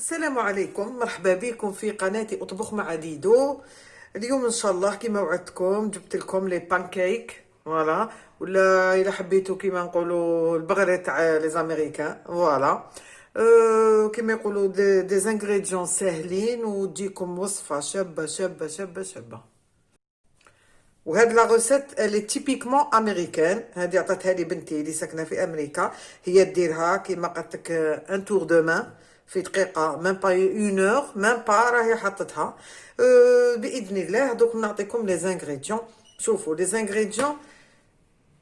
السلام عليكم، مرحبا بكم في قناتي اطبخ مع ديدو. اليوم ان شاء الله كما وعدتكم جبت لكم لي بانكيك فوالا، ولا الا حبيتوا كما نقولوا البغرة تاع لي زاميريكان فوالا. كما يقولوا دي زانغريديون ساهلين وتجيكم وصفة شابة شابة شابة شابة. وهاد لا غوسيت اللي تيبيكمون امريكان، هادي عطاتها لي بنتي اللي ساكنه في امريكا. هي ديرها كيما قالت لك ان تور دو مان في دقيقه، ميم با اون اور، ميم با راهي حطتها. باذن الله دوك نعطيكم لي زانغريديون. شوفوا لي زانغريديون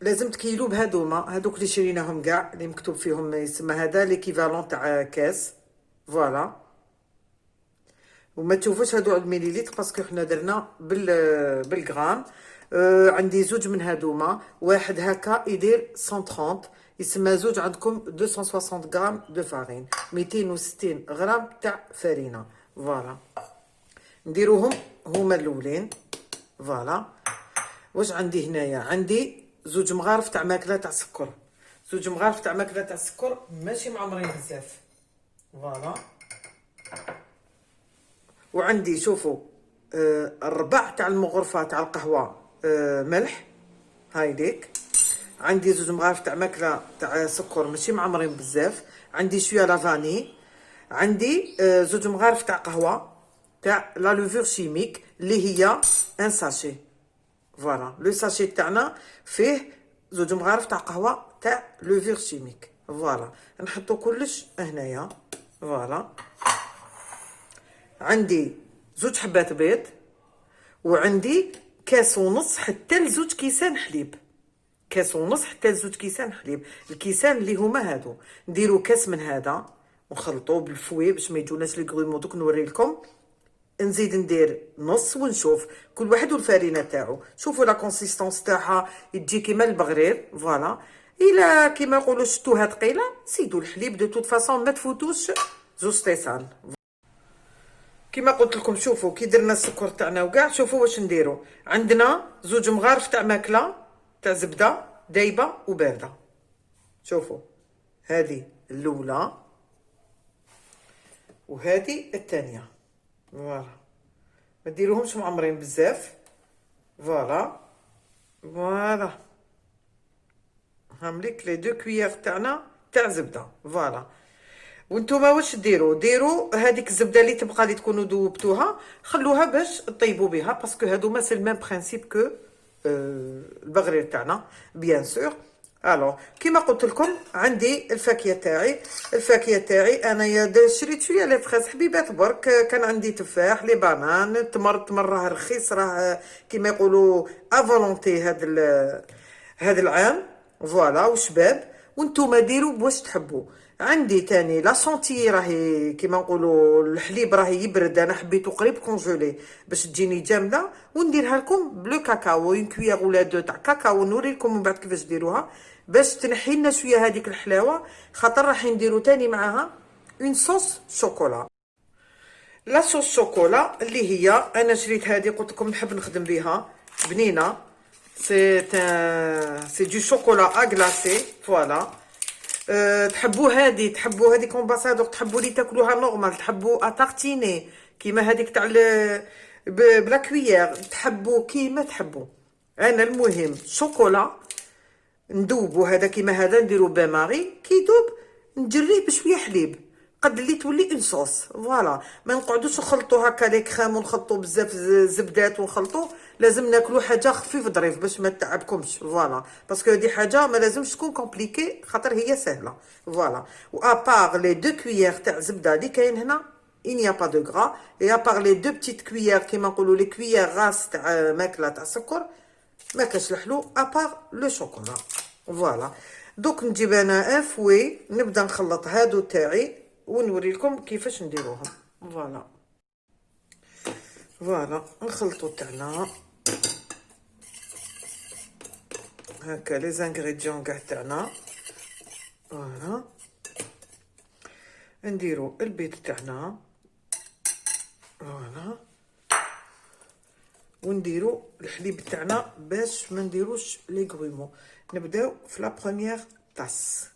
لازم تكيلو بهادوما، هادوك اللي شريناهم كاع اللي مكتوب فيهم يسمى هذا ليكيفالون تاع كاس فوالا. وما تشوفوش هادو على المليليتر باسكو حنا درنا بالغرام. عندي زوج من هادوما، واحد هكا يدير 130، يسمى زوج عندكم 260 غرام دو فارين، 260 غرام تاع فرينه فوالا. نديروهم هما الاولين فوالا. واش عندي هنايا؟ عندي زوج مغارف تاع ماكله تاع سكر، زوج مغارف تاع ماكله تاع سكر ماشي معمرين بزاف فوالا. وعندي شوفوا الربع تاع المغرفه تاع القهوه ملح هاي ديك. عندي زوج مغارف تاع ماكله تاع سكر ماشي معمرين بزاف. عندي شويه لافاني. عندي زوج مغارف تاع قهوه تاع لا لوفور شيميك اللي هي ان ساشي فوالا. لو ساشي تاعنا فيه زوج مغارف تاع قهوه تاع لوفور شيميك فوالا. نحطو كلش هنايا فوالا. عندي زوج حبات بيض، وعندي كاس ونص حتى لزوج كيسان حليب، كاس ونص حتى لزوج كيسان حليب. الكيسان اللي هما هادو نديرو كاس من هذا ونخلطوه بالفوي باش ما يجوناش لي غرومو. دوك نوري لكم. نزيد ندير نص ونشوف كل واحد والفارينه تاعو. شوفوا لا كونسيستونس تاعها تجي كيما البغرير فوالا. الا كيما يقولوا شتوها ثقيله زيدوا الحليب، دو توت فاصون ما تفوتوش زوج طيسان. كما قلت لكم شوفوا كي درنا السكر تاعنا وكاع. شوفوا واش نديروا. عندنا زوج مغارف تاع ماكله تاع زبده دايبه وبارده. شوفوا هذه الاولى وهذه الثانيه فوالا. ما ديروهمش معمرين بزاف فوالا فوالا. هامليك لي دو كويير تاعنا تاع زبده فوالا. وانتوما واش ديروا هذيك الزبده اللي تبقى اللي تكونوا ذوبتوها خلوها باش طيبوا بها، باسكو هادوما سي الميم برينسيپ كو البغرير تاعنا بيان سور. الو كيما قلت لكم عندي الفاكهه تاعي. الفاكهه تاعي انايا شريت شويه لي فريز حبيبات برك. كان عندي تفاح، لي بانان، التمر راه رخيص، راه كيما يقولوا افولونتي هذا العام فوالا وشباب. وانتوما ديروا بواش تحبوا. عندي تاني لا شونتيي راهي كيما نقولوا الحليب راهي يبرد، انا حبيته قريب كونجولي باش تجيني جامده. ونديرها لكم بلو كاكاو، اون كويير ولا دو تاع كاكاو. نوري لكم من بعد كيفاش ديروها باش تنحي لنا شويه هذيك الحلاوه، خاطر راح نديرو تاني معاها اون صوص شوكولا. لا صوص شوكولا اللي هي انا شريت هذه قلت لكم نحب نخدم بها بنينه. سي دو شوكولا اغلاسي فوالا. تحبوا هادي تحبوا هاديك امباسادور، تحبوا لي تاكلوها نورمال، تحبوا اتارتيني كيما هذيك تاع بلا كويير، تحبوا كيما تحبوا. انا المهم شوكولا ندوبو هذا كيما هذا نديرو بان ماري كي يدوب نجريه بشويه حليب قد اللي تولي اون صوص فوالا. ما نقعدوش نخلطو هكا لي كريم ونخلطو بزاف زبدات ونخلطو. لازم ناكلو حاجه خفيف ظريف باش ما تعبكمش فوالا، باسكو هذه حاجه ما لازمش تكون كومبليكي خاطر هي سهله فوالا. و ابار لي دو كويير تاع زبده اللي كاين هنا il n'y a pas de gras, et à part les deux petites cuillères كيما نقولوا لي كويير غاس تاع ماكله تاع سكر ما كاش الحلو ابار لو شوكولا فوالا. دوك نجيب انا ان فوي نبدا نخلط هادو تاعي ونوري لكم كيفاش نديروهم فوالا. فوالا نخلطو تاعنا هكا لي زانغريديون كاع تاعنا فوالا. نديرو البيض تاعنا فوالا، ونديرو الحليب تاعنا باش ما نديروش لي غرومو. نبداو في لا بروميير طاس،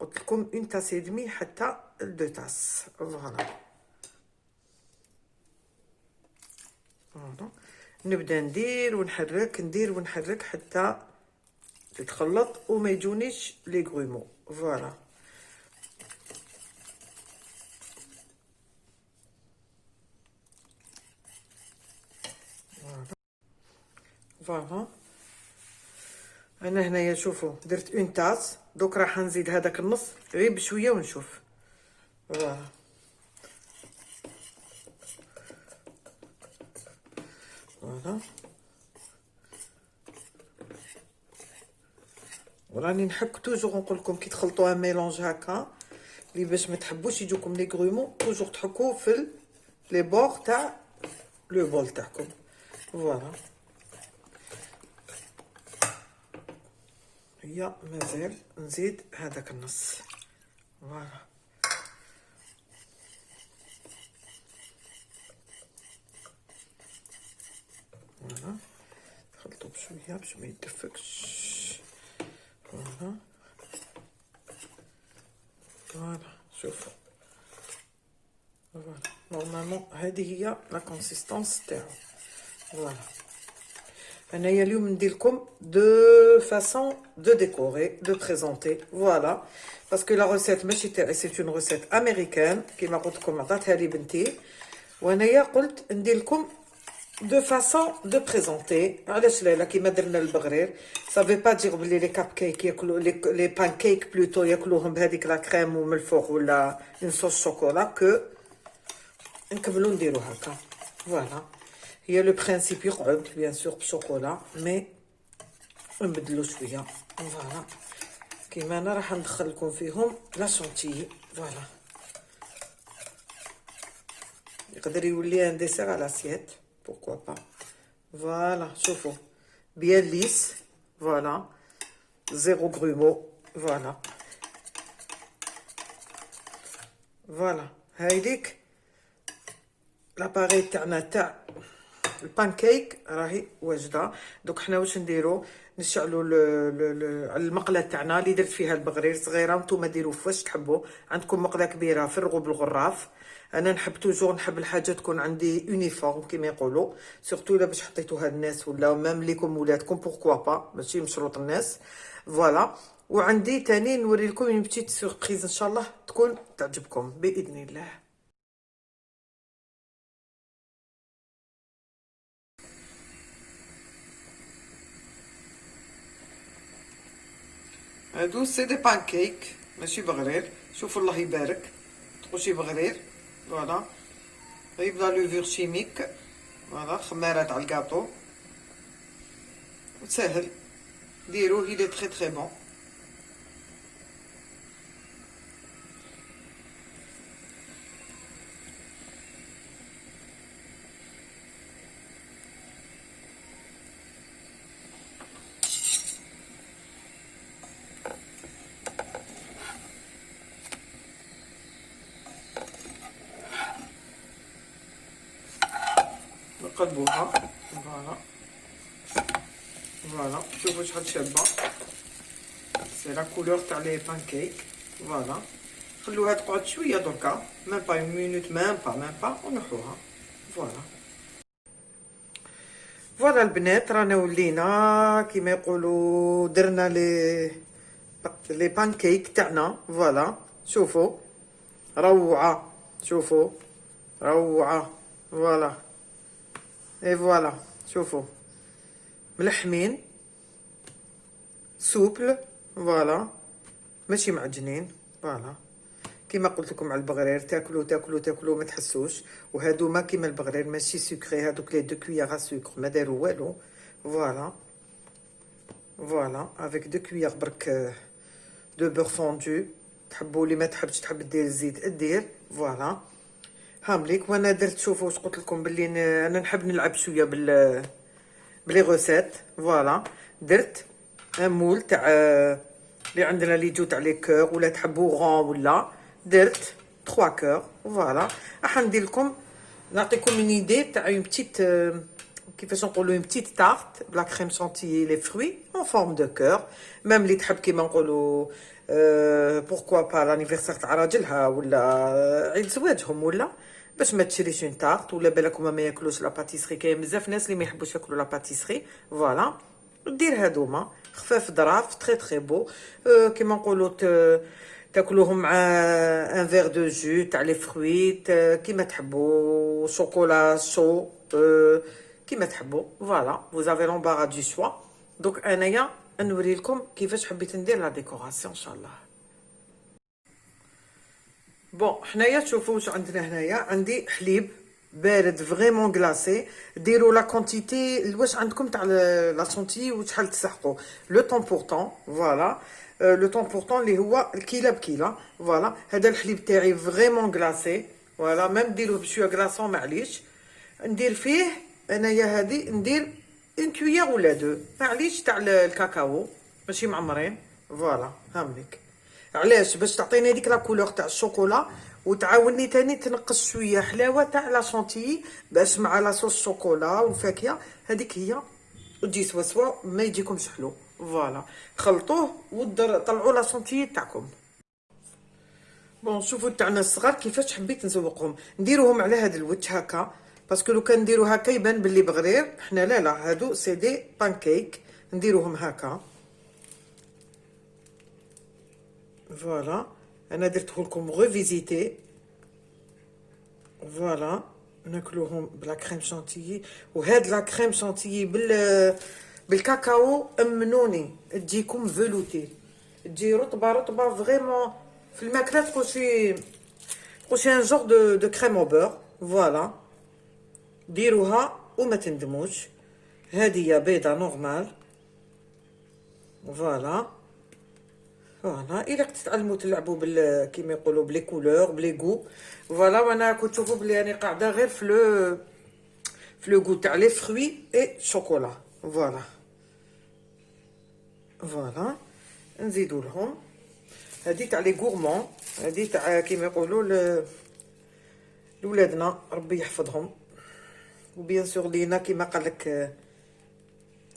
قلت لكم اون طاس اي دمي حتى دو طاس فوالا. فوالا. نبدا ندير ونحرك ندير ونحرك حتى تتخلط وما يجونيش لي غرومو. فوالا فوالا. انا هنايا شوفوا درت اون تاس، دوك راح نزيد هذاك النص غير بشويه ونشوف. فوالا فوالا. وراني نحك توجور نقول لكم كي تخلطوها ميلونج هكا لي باش ما تحبوش يجوكم لي غرومون، توجور تحكوه في لي بور تاع لو بول تاعكم. فوالا هي مازال نزيد هذاك النص. فوالا فوالا. نخلطو بشويه باش ما يدفكش. فوالا فوالا شوفوا. فوالا نورمالمون هذه هي لا كونسيستونس تاعو. فوالا انايا اليوم ندير لكم دو فاسون دو ديكوري دو بريزونتي. فوالا باسكو لا روسيت ماشي تاعي، سي اون روسيت امريكان كيما قلت لكم عطاتها لي بنتي، وانايا قلت ندير لكم دو فاسون دو بريزونتي. علاش لا كيما درنا البغرير، صافي با دير بلي لي كاب كيك ياكلوا لي بان كيك بلوتو ياكلوهم بهذيك لا كريم ومن الفوق ولا اون صوص شوكولا، كو نكملوا نديرو هكا. فوالا هي لو برينسيپ يقعد بيان سور بشوكولا مي نبدلو شويه. فوالا كيما انا راح ندخل لكم فيهم لا شونتيي. فوالا يقدر يولي ان ديسير على لاسيت بوركوا با. فوالا شوفوا بيان ليس. فوالا زيرو غرومو. فوالا فوالا هايديك لاباري تاعنا تاع البانكيك راهي واجده. دوك حنا واش نديرو، نشعلوا على المقله تاعنا اللي درت فيها البغرير صغيره، نتوما ديروا فاش تحبوا. عندكم مقله كبيره فرغوا بالغراف. انا نحب توجور نحب الحاجه تكون عندي يونيفورم كيما يقولوا، سورتو الا باش حطيتوها الناس ولا مام ليكم ولادكم بوركوا با، ماشي مشروط الناس. فوالا وعندي تاني نوري لكم اون بتيت سوربريز ان شاء الله تكون تعجبكم باذن الله. هادو سي دي بانكيك ماشي بغرير، شوفوا الله يبارك تقولشي بغرير. فوالا غير بلا لوفور شيميك. فوالا خماره تاع الكاطو وسهل ديروه، il est très très bon. نقلبوها. فوالا فوالا شوفوا شحال شابه، سي لا كولور تاع لي بانكيك. فوالا خلوها تقعد شويه دركا، ميم با اون مينوت، ميم با ونحوها. فوالا فوالا البنات رانا ولينا كيما يقولوا درنا لي بانكيك تاعنا. فوالا شوفوا روعه، شوفوا روعه. فوالا اي فوالا شوفوا ملحمين سوبل. فوالا ماشي معجنين. فوالا كيما قلت لكم على البغرير تاكلوا تاكلوا تاكلوا ما تحسوش. وهادو ما كيما البغرير ماشي سكري، هادوك لي دو كويير سكر ما داروا والو. فوالا فوالا افيك دو كويير برك دو بور فوندو، تحبوا اللي ما تحبش تحب دير الزيت دير. فوالا هامليك وانا درت. شوفوا واش قلت لكم بلي انا نحب نلعب شويه بلي غوسيت. فوالا درت ان مول تاع اللي عندنا اللي يجو تاع لي كور ولا تحبوا غون ولا، درت 3 كور. فوالا راح ندير لكم نعطيكم اون ايدي تاع اون بتيت كيفاش نقولوا اون بتيت تارت بلا كريم شانتيي لي فروي اون فورم دو كور. ميم اللي تحب كيما نقولوا بوركوا با لانيفرسير تاع راجلها ولا عيد زواجهم ولا باش ما تشريش اون تارت ولا بالك هما ما ياكلوش لا باتيسري. كاين بزاف ناس اللي ما يحبوش ياكلوا لا باتيسري. فوالا دير هادوما خفاف ظراف تري تري بو. كيما نقولوا تاكلوهم مع ان فيغ دو جو تاع لي فرويت كيما تحبوا، شوكولا شو كيما تحبوا. فوالا vous avez l'embarras du choix. دونك انايا نوري لكم كيفاش حبيت ندير لا ديكوراسيون ان شاء الله. بون حنايا تشوفوا واش عندنا هنايا. عندي حليب بارد فريمون غلاسي. ديروا لا كونتيتي واش عندكم تاع لا شونتي وشحال تسحقوا لو طون بور طون. فوالا لو طون بور طون اللي هو الكيله بكيله. فوالا هذا الحليب تاعي فريمون غلاسي. فوالا ميم ديروه بشويه غلاسون معليش. ندير فيه انايا هادي ندير اون كويير ولا دو معليش تاع الكاكاو ماشي معمرين. فوالا هامليك علاش باش تعطيني هذيك لا كولور تاع الشوكولا وتعاوني تاني تنقص شويه حلاوه تاع لا شونتيي باش مع لا صوص الشوكولا والفاكهه هذيك هي وتجي سوا ما يجيكمش حلو. فوالا خلطوه وطلعوا لا شونتيي تاعكم. بون شوفوا تاعنا الصغار كيفاش حبيت نزوقهم. نديروهم على هذا الوجه هكا باسكو لو كان نديرو هكا يبان باللي بغرير. حنا لا هادو سي دي بانكيك نديروهم هكا. فوالا انا درته لكم ريفيزيتي. فوالا ناكلوهم بلا كريم شانتيي. وهاد لا كريم شانتيي بالكاكاو امنوني تجيكم فلوتي تجي رطبه رطبه فريمون في الماكله تخشي ان جور دو كريم او بور. فوالا ديروها وما تندموش. هذه بيضه نورمال. فوالا فوالا الا تتعلموا تلعبوا كيما يقولوا بلي كولور بلي غو. فوالا وانا كنت تشوفوا بلي راني قاعده غير في لو غو تاع لي فروي اي شوكولا. فوالا فوالا نزيدوا لهم هذه تاع لي غورمون. هذه تاع كيما يقولوا لولادنا ربي يحفظهم وبيان سور لينا كيما قال لك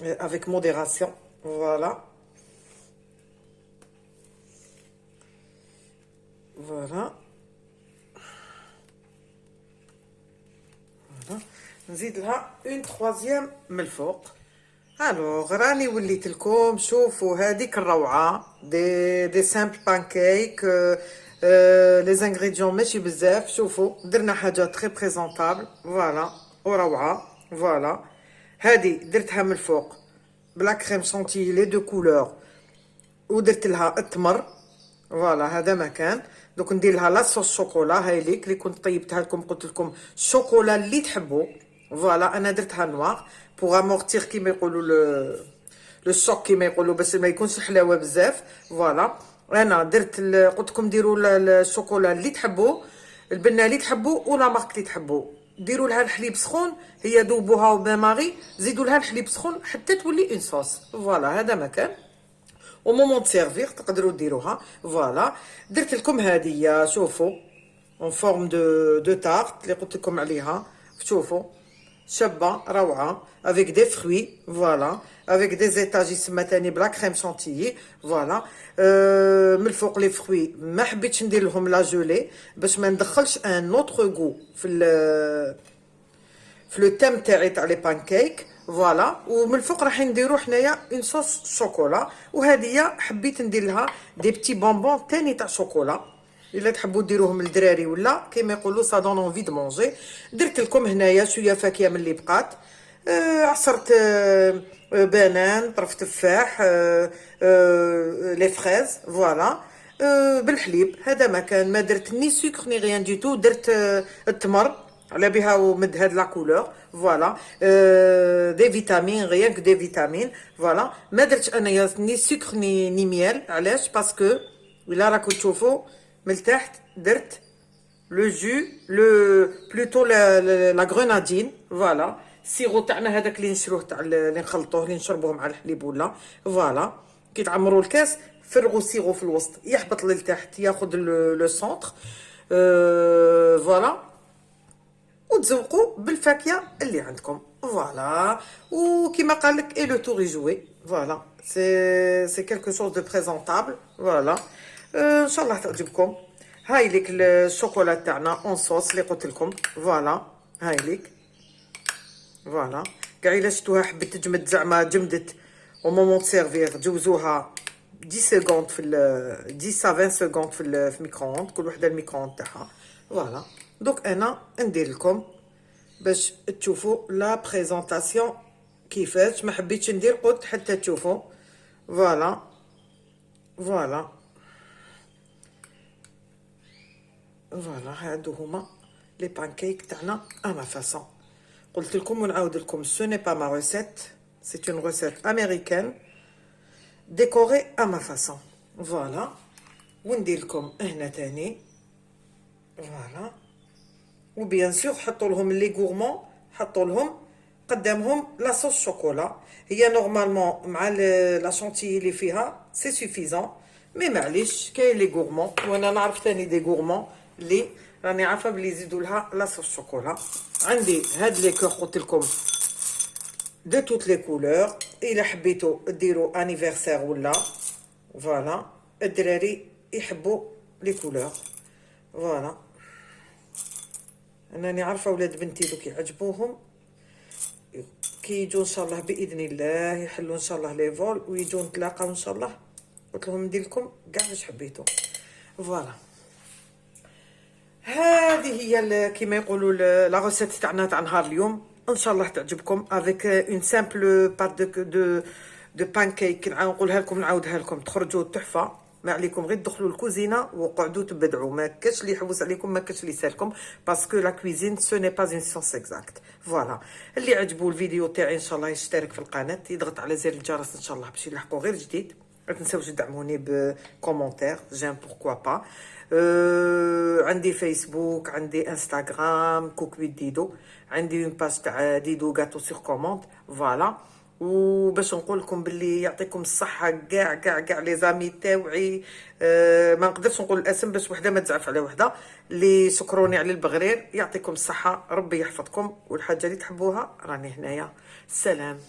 افيك موديراسيون. فوالا فوالا نزيد لها اون تخوازيام من الفوق. الوغ راني وليت لكم شوفوا هذيك الروعه دي سامبل بانكيك. لي زانغريديون ماشي بزاف. شوفوا درنا حاجه تري بريزونطابل. فوالا وروعه. فوالا هذه درتها من الفوق بلا كريم شانتيي لي دو كولور ودرت لها التمر. فوالا هذا مكان. دوك ندير لها لا صوص شوكولا هاي ليك اللي كنت طيبتها لكم قلت لكم الشوكولا اللي تحبوا. فوالا انا درتها نوار بوغ امورتير كيما يقولوا لو شوك كيما يقولوا باش ما يكونش الحلاوه بزاف. فوالا انا درت قلت لكم ديروا الشوكولا اللي تحبوا البنه اللي تحبوا ولا مارك اللي تحبوا. ديروا لها الحليب سخون هي ذوبوها وبان ماغي زيدوا لها الحليب سخون حتى تولي اون صوص. فوالا هذا مكان او مومون تسيرفير تقدروا ديروها. فوالا درت لكم هذه شوفوا اون فورم دو تارت اللي قلت لكم عليها. شوفوا شابه روعه افيك دي فروي. فوالا افيك دي زيتاج يسمى تاني بلا كريم شانتيي. فوالا من الفوق لي فروي ما حبيتش ندير لهم لا جولي باش ما ندخلش ان اوتر غو في لو تيم تاعي تاع لي بانكيك. فوالا ومن الفوق راح نديرو حنايا اون صوص شوكولا. وهذه حبيت ندير لها دي بتي بونبون تاني تاع شوكولا الا تحبوا ديروهم للدراري ولا كيما يقولوا سا دون اونفي دو مونجي. درت لكم هنايا شويه فاكهه من اللي بقات. عصرت بنان طرف تفاح لي فريز. فوالا بالحليب. هذا ما كان ما درت ني سكر ني ريان دي تو. درت التمر على بها ومد هاد لا كولور. فوالا دي فيتامين غيان دي فيتامين. فوالا ما درتش انايا ني سكر ني ميال. علاش باسكو الا راكم تشوفوا من التحت درت لو جو لو بلوتو لا غرونادين. فوالا السيرو تاعنا هذاك اللي نشروه تاع اللي نخلطوه اللي نشربوه مع الحليب ولا. فوالا كي تعمروا الكاس فرغوا السيرو في الوسط يهبط للتحت ياخذ لو سونتر. فوالا وتزوقوا بالفاكهه اللي عندكم. فوالا وكما قال لك اي لو تور يجوي. فوالا سي كالكو شوز دو بريزونطابل. فوالا ان شاء الله تعجبكم. هاي لك الشوكولا تاعنا اون صوص اللي قلت لكم. فوالا هاي لك. فوالا كاع الا شفتوها حبت تجمد زعما جمدت او مومون سيرفير جوزوها 10 سكوند في 10 ا 20 سكوند في الميكرووند، كل وحده الميكرووند تاعها. فوالا دوك انا ندير لكم باش تشوفوا لا بريزونطاسيون كيفاش. ما حبيتش ندير قلت حتى تشوفوا. فوالا فوالا فوالا هادو هما لي بانكيك تاعنا اما فاسون. قلت لكم ونعاود لكم سو ني با ما ريسيت، سي اون ريسيت امريكان ديكوري اما فاسون. فوالا وندير لكم هنا تاني. فوالا وبيان سور حطوا لهم لي غورمون، حطوا لهم قدامهم لاصوص شوكولا. هي نورمالمون مع لا شونتيي اللي فيها سي سوفيزون، مي معليش كاين لي غورمون وانا نعرف تاني دي غورمون اللي راني عارفه بلي يزيدوا لها لاصوص شوكولا. عندي هاد لي كور قلت لكم دو توت لي كولور، الا حبيتو ديروا انيفرسير ولا. فوالا الدراري يحبوا لي كولور. فوالا انني عارفه ولاد بنتي دوك يعجبوهم كي يجوا ان شاء الله باذن الله، يحلوا ان شاء الله لي فول ويجوا نتلاقاو ان شاء الله. قلت لهم ندير لكم كاع واش حبيتوا. فوالا هذه هي كيما يقولوا لا روسيت تاعنا تاع نهار اليوم. ان شاء الله تعجبكم افيك اون سامبل بات دو بانكيك. نقولها لكم نعاودها لكم تخرجوا تحفه. ما عليكم غير تدخلوا الكوزينه وقعدوا تبدعوا، ما كاش اللي يحوس عليكم، ما كاش اللي يسالكم، باسكو لا كويزين سو ني با اون سيونس اكزاكت. فوالا اللي عجبوا الفيديو تاعي ان شاء الله يشترك في القناه، يضغط على زر الجرس ان شاء الله باش يلحقوا غير جديد. ما تنساوش تدعموني بكومونتير جيم بوركوا با. عندي فيسبوك، عندي انستغرام كوكبيت ديدو، عندي اون باج تاع ديدو غاتو سور كوموند. فوالا وباش نقول لكم باللي يعطيكم الصحه كاع لي زامي تاوعي. ما نقدرش نقول الاسم باش وحده ما تزعف على وحده، اللي شكروني على البغرير. يعطيكم الصحه، ربي يحفظكم، والحاجه اللي تحبوها راني هنايا. سلام.